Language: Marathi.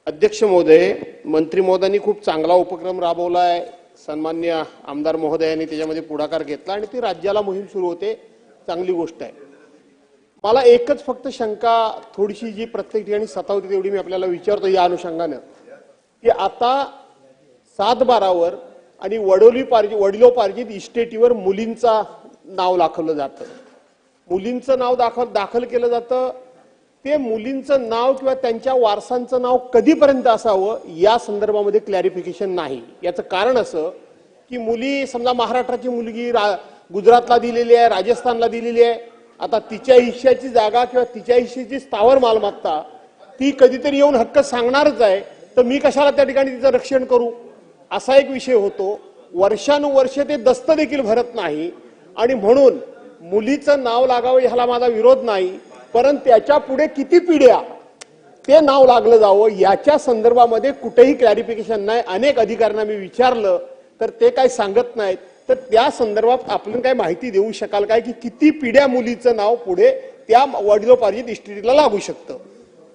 अध्यक्ष महोदय, मंत्री महोदयांनी खूप चांगला उपक्रम राबवला आहे। सन्मान्य आमदार महोदयांनी त्याच्यामध्ये पुढाकार घेतला आणि ती राज्याला मोहीम सुरू होते, चांगली गोष्ट आहे। मला एकच फक्त शंका थोडीशी जी प्रत्येक ठिकाणी सतावते तेवढी मी आपल्याला विचारतो या अनुषंगाने की आता 7/12 वर आणि वडिलोपार्जित इस्टेटीवर मुलींचा नाव दाखवलं जातं, मुलींचं नाव दाखल केलं जातं। ते मुलींचं नाव किंवा त्यांच्या वारसांचं नाव कधीपर्यंत असावं या संदर्भामध्ये क्लॅरिफिकेशन नाही। याचं कारण असं की मुली समजा महाराष्ट्राची मुलगी गुजरातला दिलेली आहे, राजस्थानला दिलेली आहे, आता तिच्या हिश्श्याची जागा किंवा तिच्या हिश्श्याची स्थावर मालमत्ता ती कधीतरी येऊन हक्क सांगणारच आहे, तर मी कशाला त्या ठिकाणी तिचं रक्षण करू असा एक विषय होतो। वर्षानुवर्ष ते दस्त देखील भरत नाही आणि म्हणून मुलीचं नाव लागावं ह्याला माझा विरोध नाही, परंतु त्याच्या पुढे किती पिढ्या ते नाव लागलं जावं याच्या संदर्भामध्ये कुठेही क्लॅरिफिकेशन नाही। अनेक अधिकाऱ्यांना मी विचारलं तर ते काय सांगत नाहीत। तर त्या संदर्भात आपण काय माहिती देऊ शकाल काय की किती पिढ्या मुलीचं नाव पुढे त्या वडिलोपार्जित इस्टेटीला लागू शकतं?